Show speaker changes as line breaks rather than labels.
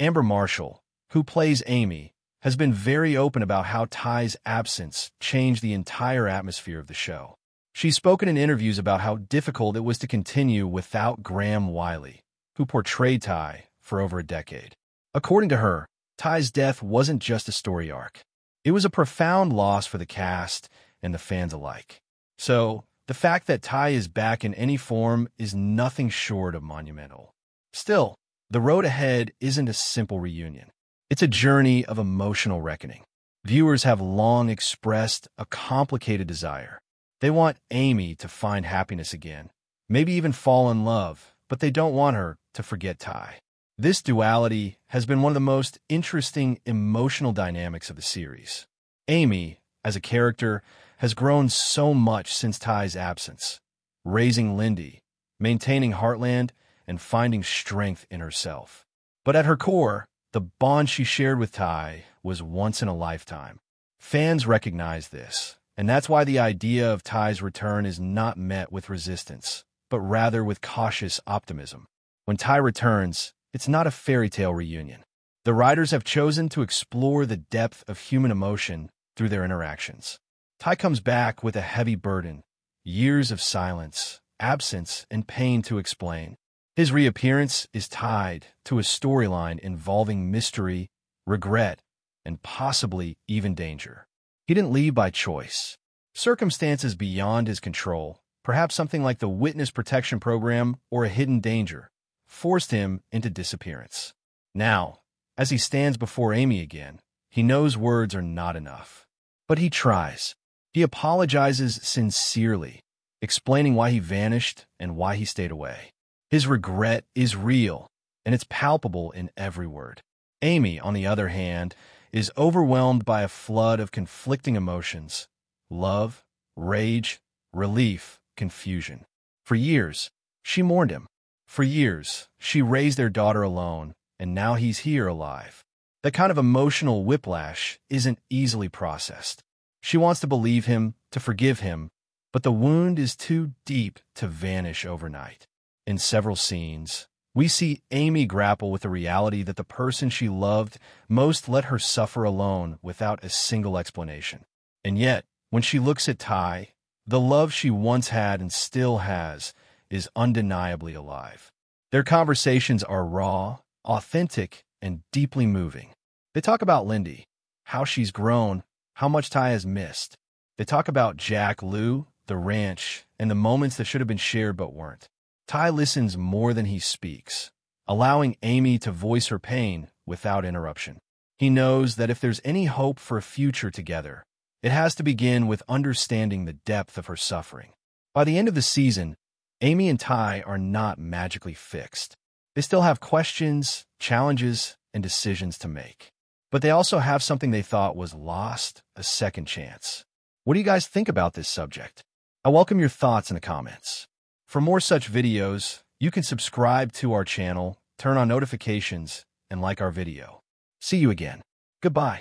Amber Marshall, who plays Amy, has been very open about how Ty's absence changed the entire atmosphere of the show. She's spoken in interviews about how difficult it was to continue without Graham Wiley, who portrayed Ty for over a decade. According to her, Ty's death wasn't just a story arc. It was a profound loss for the cast and the fans alike. So, the fact that Ty is back in any form is nothing short of monumental. Still, the road ahead isn't a simple reunion. It's a journey of emotional reckoning. Viewers have long expressed a complicated desire. They want Amy to find happiness again, maybe even fall in love, but they don't want her to forget Ty. This duality has been one of the most interesting emotional dynamics of the series. Amy, as a character, has grown so much since Ty's absence, raising Lyndy, maintaining Heartland, and finding strength in herself. But at her core, the bond she shared with Ty was once in a lifetime. Fans recognize this, and that's why the idea of Ty's return is not met with resistance, but rather with cautious optimism. When Ty returns, it's not a fairy tale reunion. The writers have chosen to explore the depth of human emotion through their interactions. Ty comes back with a heavy burden, years of silence, absence, and pain to explain. His reappearance is tied to a storyline involving mystery, regret, and possibly even danger. He didn't leave by choice. Circumstances beyond his control, perhaps something like the Witness Protection Program or a hidden danger, forced him into disappearance. Now, as he stands before Amy again, he knows words are not enough. But he tries. He apologizes sincerely, explaining why he vanished and why he stayed away. His regret is real, and it's palpable in every word. Amy, on the other hand, is overwhelmed by a flood of conflicting emotions: love, rage, relief, confusion. For years, she mourned him. For years, she raised their daughter alone, and now he's here alive. That kind of emotional whiplash isn't easily processed. She wants to believe him, to forgive him, but the wound is too deep to vanish overnight. In several scenes, we see Amy grapple with the reality that the person she loved most let her suffer alone without a single explanation. And yet, when she looks at Ty, the love she once had and still has is undeniably alive. Their conversations are raw, authentic, and deeply moving. They talk about Lyndy, how she's grown, how much Ty has missed. They talk about Jack, Lou, the ranch, and the moments that should have been shared but weren't. Ty listens more than he speaks, allowing Amy to voice her pain without interruption. He knows that if there's any hope for a future together, it has to begin with understanding the depth of her suffering. By the end of the season, Amy and Ty are not magically fixed. They still have questions, challenges, and decisions to make. But they also have something they thought was lost, a second chance. What do you guys think about this subject? I welcome your thoughts in the comments. For more such videos, you can subscribe to our channel, turn on notifications, and like our video. See you again. Goodbye.